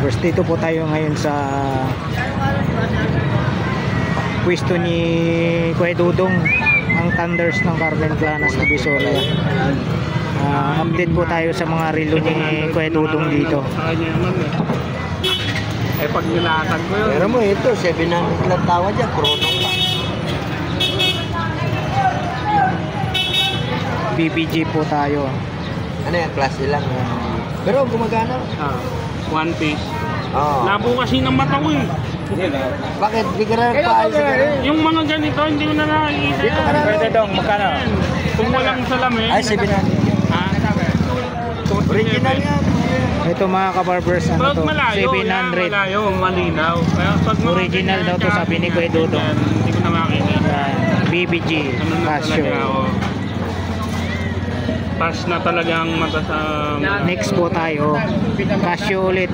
kabarbers. Dito po tayo ngayon sa pwesto ni Kuya Dudong, ang Thunders ng Carmen Planas, Divisoria. Update po tayo sa mga relo ni Kuya Dudong dito. Pag nilatag ko yun. Pero mo ito, 700 lang tawad dyan, chrono pa. BBG po tayo. Ano yan, klase lang. Pero gumagana. One piece. Oo. Labo kasi ng mata ko eh. Bakit? Di ka na nagpaayos ka. Yung mga ganito, hindi ko na nakikita. Dito ka na. Kuya Dudong, magkano? Kung walang salamin. Ay, 700. Original yan. Ito mga kabarbers, ano Pag to? malayo, 700. malayo, malinaw. Kaya pag mga Original daw to, sabi ni Kuya Dudong. Hindi ko na makikita. BBG Ano na Casio. talaga ako. Pass na talagang mata sa... Next po tayo, Casio ulit.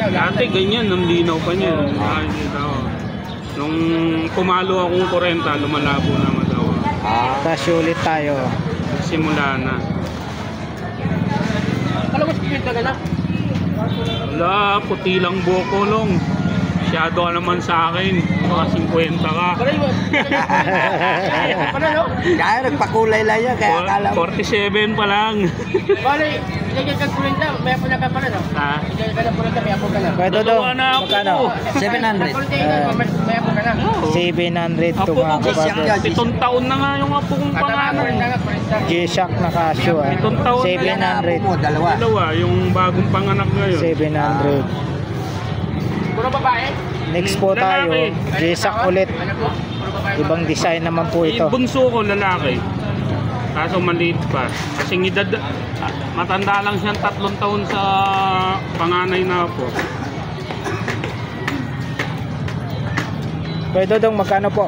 Dati ganyan, nang linaw pa niya. Nakikita ko. Nung pumalo akong 40, lumalabo na mata ko. Casio ulit tayo. Simula na. Wala, puti lang buko long. Masyado ka naman sa akin. Mga 50 ka. Kaya nagpakulay lang yan, kaya akala mo. 47 pa lang. Bale, ilagay ka kulay lang, may apo na ka pala, no? Ha? Ilagay ka na kulay lang, may apo ka na. Kuya Dudong, Dalawa na ako. magkano? 700. Kulay ka, may apo ka na. 700 to Apo mga ko, kabarbers. 7 taon na nga yung apo kong pangalan. G-Shock na Casio, 7 taon na yan. 700. Mo, dalawa. Dalawa, yung bagong panganak ngayon. 700. Puro babae? Next po tayo, G-Shock ulit. Ibang design naman po ito. Bunso ko lalaki. Kaso maliit pa. Kasi edad, matanda lang siyang 3 taon sa panganay na po. Kuya Dudong, magkano po?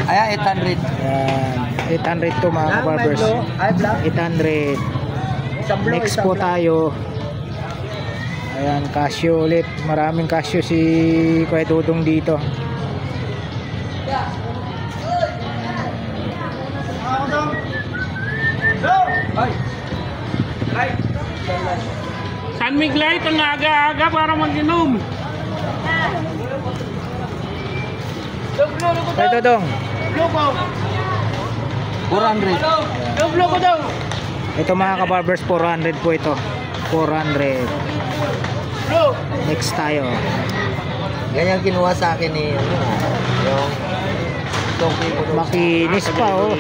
Ay, 800. Yan, 800 to mga kabarbers. Ay, black. 800. Next po tayo. Ayan, Casio ulit. Maraming Casio si Kuya Dudong dito. San Miguelite ang aga-aga para mag-inom. Kuya Dudong, Loko! 400. Loko daw! ito mga kabarbers, 400 po ito. 400. Loko! Next tayo. Ganyan kinuha sa akin ni, yung donkey ko. Makinis pa oh.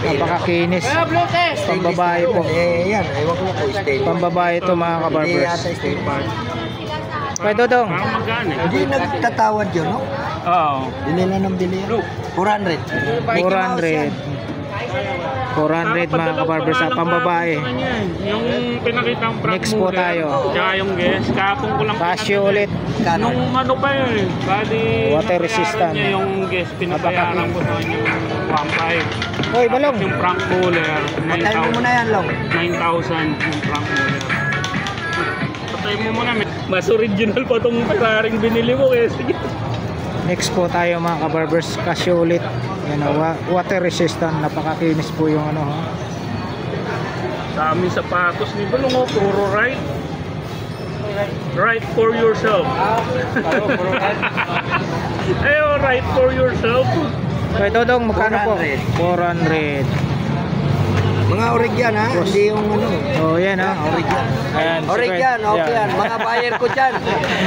Napakakinis. Kaya blote! Pambabae po. Yan. Ewan ko lang po, stain. Pambabae ito mga Hindi kabarbers. yata stain part. Kuya Dudong, Parang magkano eh. Hindi nagtatawad yun, no? Oo. Bili na ng bili. 400. 400. 400 mga kabarbers sa pambabae. Yung pinakitang prank Next po tayo. Tsaka yung guest. Kapong ko lang Casio ulit. Nung ano pa yun eh. Bali, Water nabayaran resistant. niya yung guest. Pinabayaran ko sa kanya yung 1.5. Hoy, balong. Yung prank cooler. Patay mo muna yan, Long. 9,000 yung prank cooler. Patay mo muna. Mas original pa tong Ferrari binili mo eh. Sige. Next po tayo mga kabarbers, Casio ulit. Yan, water resistant, napakakinis po yung ano. Sa aming sapatos ni Balong, puro right. Right for yourself. Ayo, right for yourself. Kuya Dudong, magkano po? 400. 400. Mga orig yan, ha? Hindi yung ano. Oh, yan ha. Orig yan. Ayan, Orig yan, okay yan. Mga buyer ko dyan.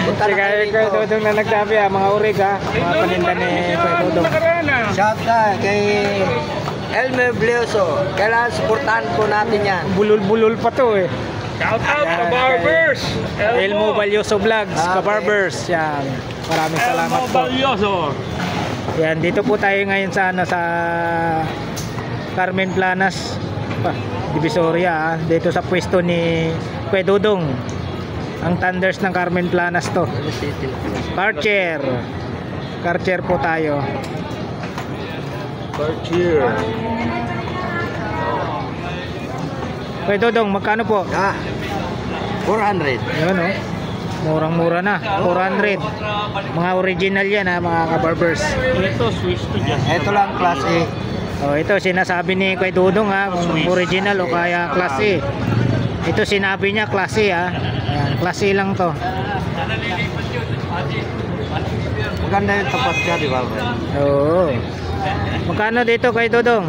Punta Si na kayo Kuya dito. Dudong na nagsabi ha, mga orig ha. Mga paninda ni Kuya Dudong. Shout out kay Elmer Blioso. Kailangan supportahan po natin yan. Bulul-bulul pa to eh. Shout out to barbers. Elmo Balyoso Vlogs, Okay. kabarbers. Yan. Maraming salamat Elmo po. Balyoso. Yan, dito po tayo ngayon sa ano, sa Carmen Planas, Divisoria ha. Dito sa pwesto ni Kuya Dudong. Ang Thunders ng Carmen Planas to. Karcher. Karcher po tayo. Cartier. Kuya Dudong, magkano po? 400. Yun oh. Murang-mura na. 400. Mga original yan ha, mga kabarbers. Ito, Swiss to dyan. Ito lang class A. Oh, ito sinasabi ni Kuya Dudong ha, kung original o kaya class A. Ito sinabi niya class A ha. Ayan, Class A lang to. Maganda yung tapat siya, di ba? Oo. Magkano dito kay Dodong?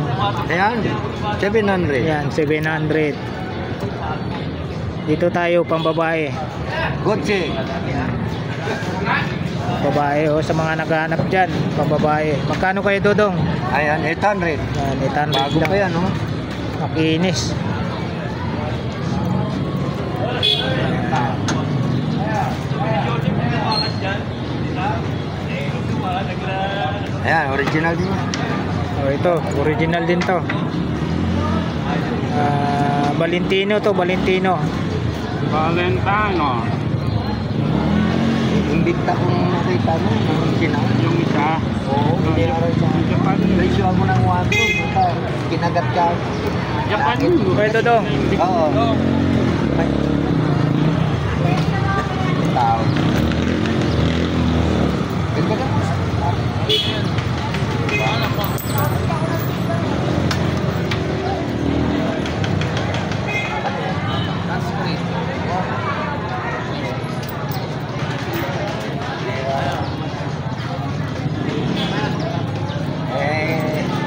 Ayan, 700. Yan, 700. Dito tayo pambabae. Gotse. Babae sa mga naghahanap dyan, pambabae. Magkano kay Dodong? Ayan, 800. Yan, 800 Bago lang. pa yan, oh. Makinis. Ayan, original din yan. Ito, original din to. Valentino to, Valentino. Valentino. Imbita kong nakita mo, original. Yung isa. Oo, binayaran siya. Japan. Presyo mo ng 1 kinagat ka. Japan. Kay Dodong. Oo. Tao. Ganda ka?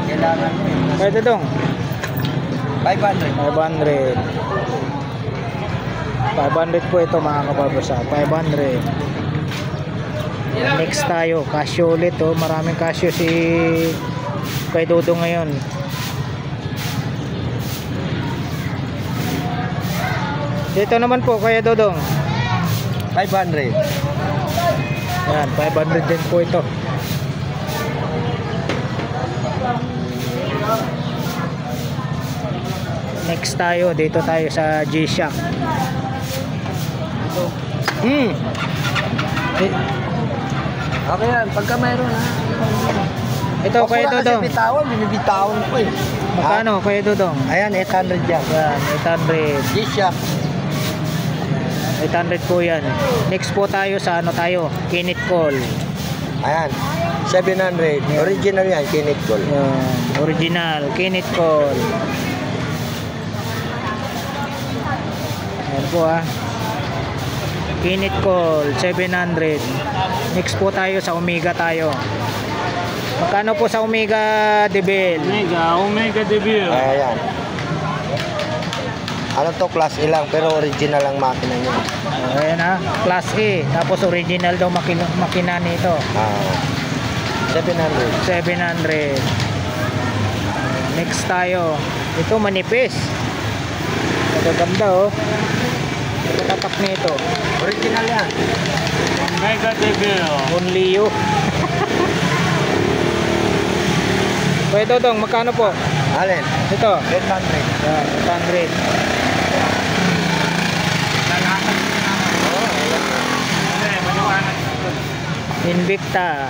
Kailangan mo yun. Kay Dodong. 500. 500. 500 po ito mga kababasa. 500. Next tayo, Casio ulit oh. Maraming Casio si kay Dodong ngayon. Dito naman po kay Dodong. 500. Yan, 500 din po ito. Next tayo, dito tayo sa G-Shock. Hmm. Eh, Okay yan, pagka mayroon ha. ito kay Dodong. Kasi bitawan, binibitawan ko eh. Magkano kay Dodong? Ayan, 800 yan. Yan, 800. G-Shock. 800 po yan. Next po tayo sa ano tayo? Kinit Call. Ayan, 700. Original yan, Kinit Gold. Yan, original Kinit Call. Yan po Kinit Call 700. Next po tayo sa Omega tayo. Magkano po sa Omega Devil? Omega Devil. Ayan. Ano to, class A lang, pero original ang makina niya. Ayan Class A. Tapos original daw makina nito. 700. 700. Next tayo. Ito manipis. Magaganda tatak nito. Original yan. Omega Devil. Only you. Kuya Dodong, magkano po? Alin? Ito. 800. Yan, 800. Invicta.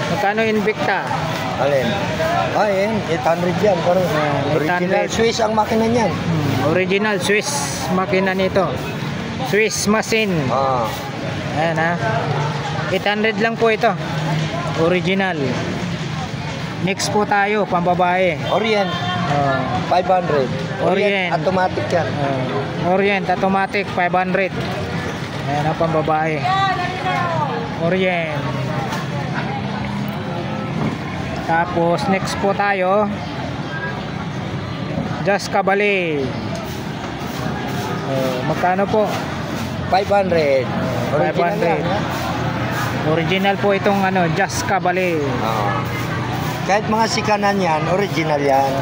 Magkano Invicta? Alin? Ayan, 800 yan. Pero original 800. Swiss ang makina niyan. Original Swiss makina nito. Swiss machine. Ayan 800 lang po ito. Original. Next po tayo, pambabae. Orient, 500. Orient. Automatic yan. Orient automatic 500. Ayan ang pambabae. Orient. Tapos next po tayo, Just Cabale. Magkano po? 500. Original 500. yan, ha? Original po itong Just Cabale. Kahit mga sikanan yan, original yan.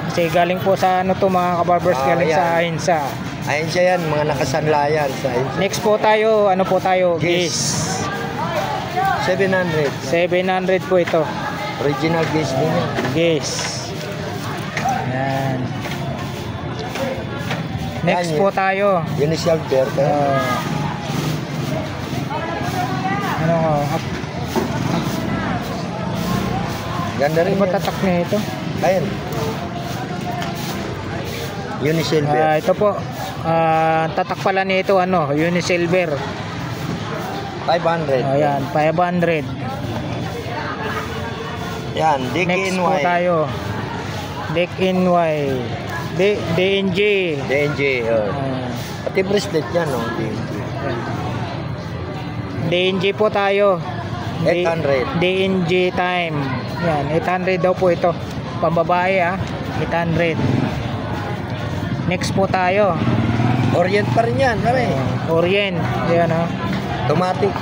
Kasi galing po sa mga kabarbers, galing yan. sa Ainsa. Ayun siya yan, mga nakasanlayan sa Next po tayo, Gis. Gis. 700. 700 po ito. Original Gis din yan. Gis. Yan. Next Yan, po tayo. Initial pair. Ganda rin Ano ba yan. tatak na ito? Ayun. Unisilver. Ito po. Tatak pala nito Unisilver. 500. Ayan, 500. Yan, Dick Next in po Y. tayo. Deck in Y. DNG. DNG. Ah, Pati bracelet yan, no? DNG po tayo. 800. DNG time. Yan, 800 daw po ito. Pambabae 800. Next po tayo. Orient pa rin yan, pare. Orient. Yan Automatic.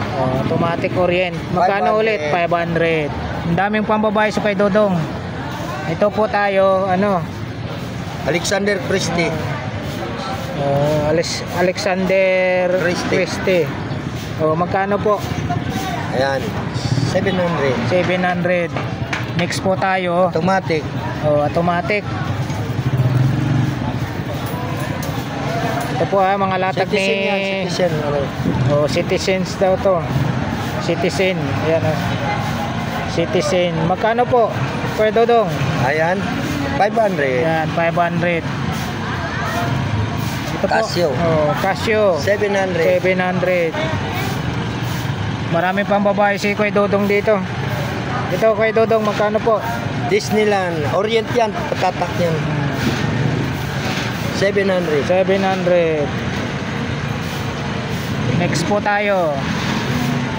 Automatic Orient. Magkano 500. ulit? 500. Ang daming pambabae sa kay Dodong. Ito po tayo, Alexander Christie. Alexander Christie. Christie. Magkano po? Ayan. 700. 700. Next po tayo. Automatic. Automatic. Ito po mga latag Citizen yan, ni Citizen. Citizens daw to. Citizen. Ayan Citizen. Magkano po? Kuya Dodong. Ayan. 500. Ayan, 500. Ito po. Casio. Casio. 700. 700. Marami pang babae si Kuya Dodong dito. Ito Kuya Dodong, magkano po? Disneyland. Orient yan. Patatak yan. 700. 700. Next po tayo.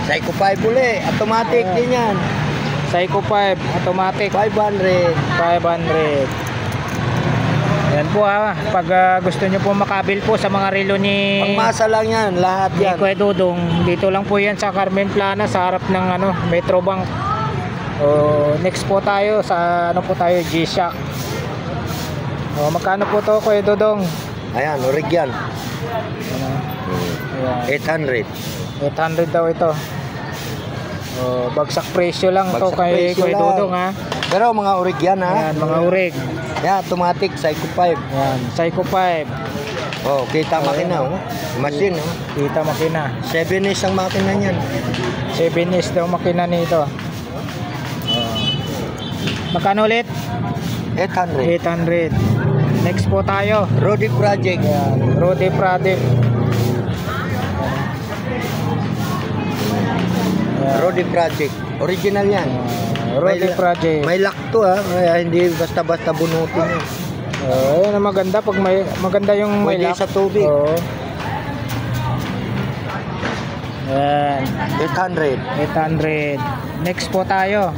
Psycho 5 uli. Automatic Ayan. din yan. Psycho 5 automatic 500. 500. Yan po pag gusto nyo po makabil po sa mga relo ni Pangmasa lang yan. Lahat yan. Kuya Dodong, dito lang po yan sa Carmen Plana sa harap ng Metrobank. Next po tayo sa po tayo, G-Shock. Magkano po to Kuya Dodong? Ayan. Orig yan. Ayan. 800. 800 daw ito. Bagsak presyo lang to Bagsak kay presyo Kuya lang. Dodong Pero mga orig yan ha. Ayan, mga urig. Yan. Automatic. Psycho 5. Ayan, Psycho 5. Kita makina. Machine. Kita makina. 7 is ang makina niyan. 7 is daw makina nito. Magkano ulit? 800. 800. Next po tayo. Rodi Project. Ayan, Rode Project. Rodi Project. Original yan. Rode Project. May lock to kaya hindi basta-basta bunutin yun. Ayan ang maganda pag maganda yung may Pwede lock. sa tubig. Ayan, 800. 800. Next po tayo.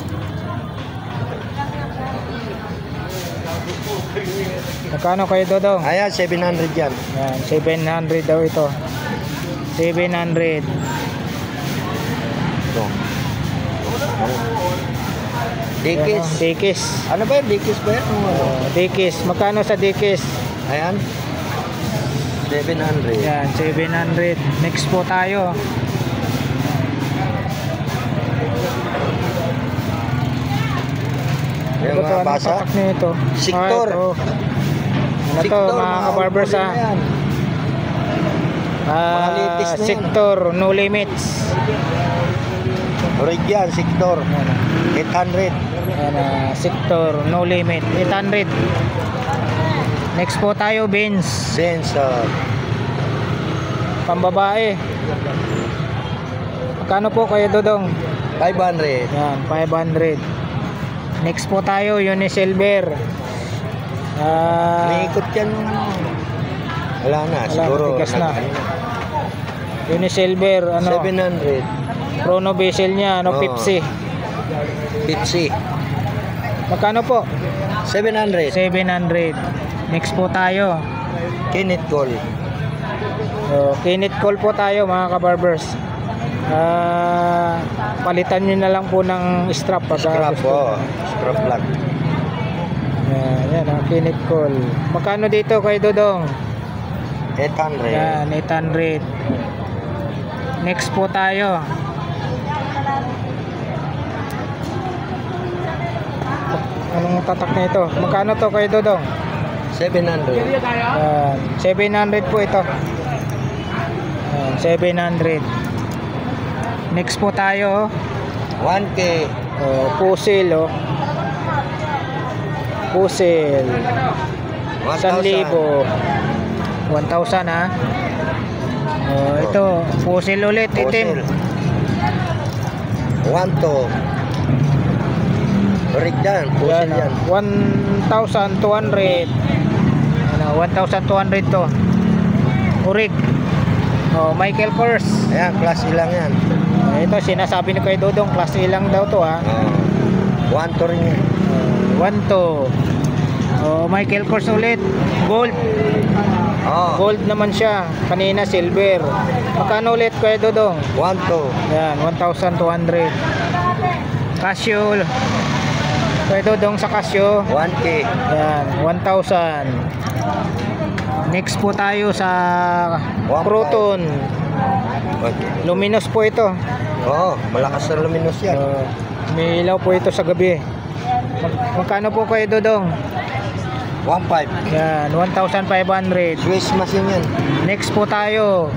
Magkano kayo Dodong? Ayan, 700 yan. Ayan, 700 daw ito. 700. Ito. Dikis. Dikis. Ano ba yun? Dikis ba yan? Dikis. Magkano sa Dikis? Ayan. 700. Ayan, 700. Next po tayo. Yung Ito, mga anong basa. tatak nito? Siktor. Ito. Ano to Siktor, mga kabarbers huli na yan. Mga litis na yan. Siktor, no limits. Orig yan, Siktor. 800. Ayan, Siktor, no limit. 800. Next po tayo, Benz. Sensor. Pambabae. Magkano po kayo Dodong? 500. Yan, 500. Next po tayo, Unisilver. May ikot yan yung wala na, siguro. matigas na. Unisilver, 700. Chrono bezel niya, Oo. Pepsi. Pepsi. Magkano po? 700. 700. Next po tayo. Kenneth Cole. Kenneth Cole po tayo mga kabarbers. Palitan nyo na lang po ng strap pag Scrap gusto. Scrap plug. Yan, Kenneth Cole. Magkano dito kay Dodong? 800. Yan, 800. Next po tayo. Anong tatak na ito? Magkano to kay Dodong? 700. Yan, 700 po ito. Yan, 700. Next po tayo. 1K. Pusil Pusil 1,000. 1,000 ito, pusil ulit, itim. 1,200. Orig yan. Pusil yan. 1,200. 1,200 to. Urig. Oh, Michael Kors. Ayan, class E lang yan. Ito sinasabi ni Kuya Dodong, class A lang daw to ha. 1 to rin yan. 1 to. Oh, Michael Kors ulit. Gold. Gold naman siya. Kanina silver. Magkano ulit Kuya Dodong? 1 to. Yan, 1,200. Casio. Kuya Dodong sa Casio. 1K. Yan, 1,000. Next po tayo sa Proton. Luminous po ito. Malakas na luminous yan. May ilaw po ito sa gabi. Magkano po Kuya Dodong? 1.5. Yan, 1,500. Swiss machine yan. Next po tayo.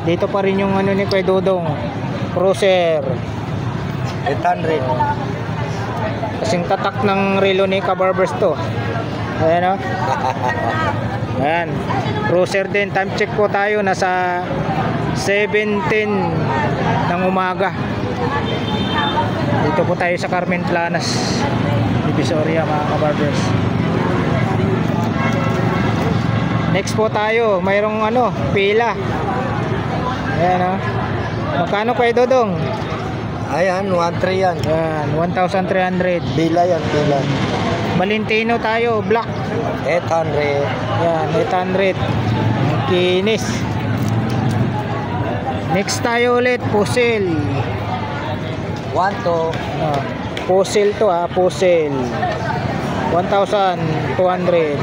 Dito pa rin yung ano ni Kuya Dodong. Cruiser. 800. Kasing tatak ng relo ni Kabarbers to. Ayan o. Ayan. Cruiser din. Time check po tayo. Nasa 7:10 ng umaga. Dito po tayo sa Carmen Planas, Divisoria mga Kabarbers. Next po tayo. Mayroong ano, pila. Ayan o. Magkano Kuya Dodong? Ayan, 1.3 yan. Yan, 1,300. Pila yan, pila. Valentino tayo, black. 800. Yan, 800. Ang kinis. Next tayo ulit, Puzzle. 1 to. Puzzle to ha, Puzzle. 1,200.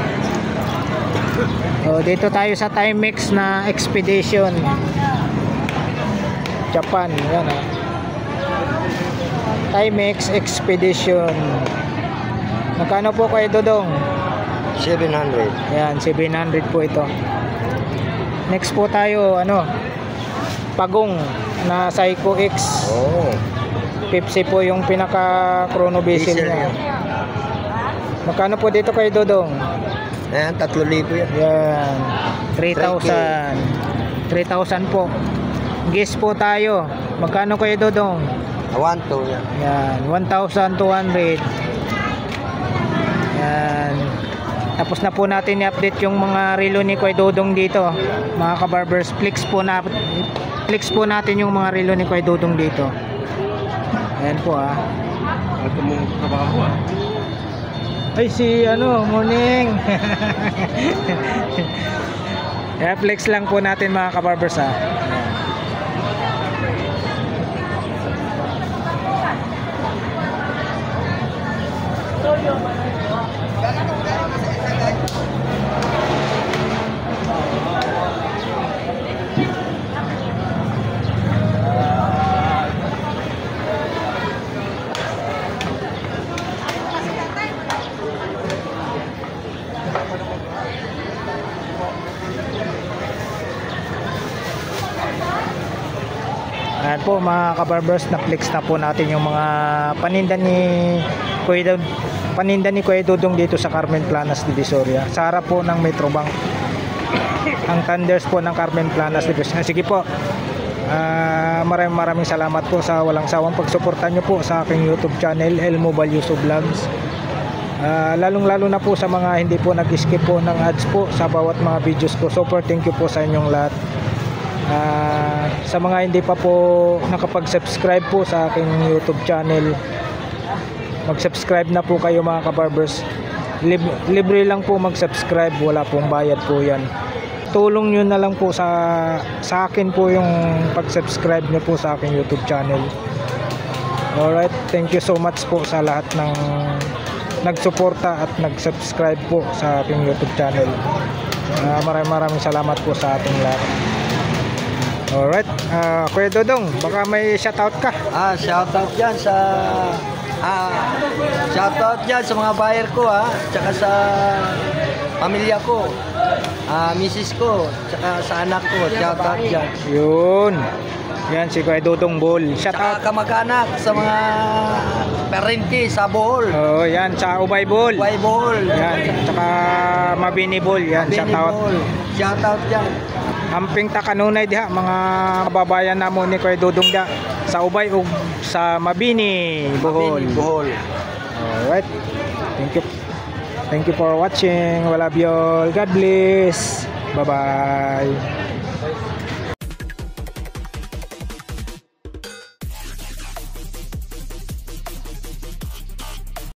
Dito tayo sa Timex na Expedition. Japan, yan ha. Timex Expedition. Magkano po Kuya Dodong? 700. Yan, 700 po ito. Next po tayo, ano, Pagong na Psycho X. 50 po yung pinaka chrono bezel niya. Magkano po dito Kuya Dodong? Ayan, 3,000 yan. Yan, 3,000. 3,000 po. Guess po tayo. Magkano Kuya Dodong? 1 to yan. Yan, 1,200. Yan. Tapos na po natin i-update yung mga relo ni Kuya Dodong dito. Mga Kabarbers, flex po natin yung mga relo ni Kuya Dodong dito. Ayan po ha. Ito mong trabaho Ay si ano, morning. Flex lang po natin mga Kabarbers ha. Ayan po mga Kabarbers, na-flex na po natin yung mga paninda ni Kuya Dodong dito sa Carmen Planas, Divisoria. Sa harap po ng Metrobank. Ang Thunders po ng Carmen Planas, Divisoria. Sige po. Maraming salamat po sa walang sawang pagsuporta nyo po sa aking YouTube channel, Elmo Balyoso Vlogs. Lalong-lalo na po sa mga hindi po nag-skip po ng ads po sa bawat mga videos ko. Super thank you po sa inyong lahat. Sa mga hindi pa po nakapag-subscribe po sa aking YouTube channel, mag-subscribe na po kayo mga Kabarbers. Libre lang po mag-subscribe, wala pong bayad po yan. Tulong nyo na lang po sa akin po yung pag-subscribe nyo po sa aking YouTube channel. Alright, thank you so much po sa lahat ng nagsuporta at nag-subscribe po sa aking YouTube channel. Maraming salamat po sa ating lahat. Alright, Kuya Dodong, baka may shoutout ka? Shoutout dyan sa shoutout dyan sa mga buyer ko tsaka sa pamilya ko, misis ko, tsaka sa anak ko. Shoutout dyan. Yun. Yan si Kuya Dodong Bol. Tsaka Shoutout. kamag-anak sa mga parente sa Bohol. Yan sa Ubay Bol. Ubay Bohol. Yan, tsaka Mabini Bol. Yan, shoutout. Shoutout dyan. Amping takanunay diha mga kababayan namo ni Kuya Dodong da sa Ubay ug sa Mabini, Bohol. Bohol. Alright. Thank you for watching. I love you all. God bless. Bye-bye.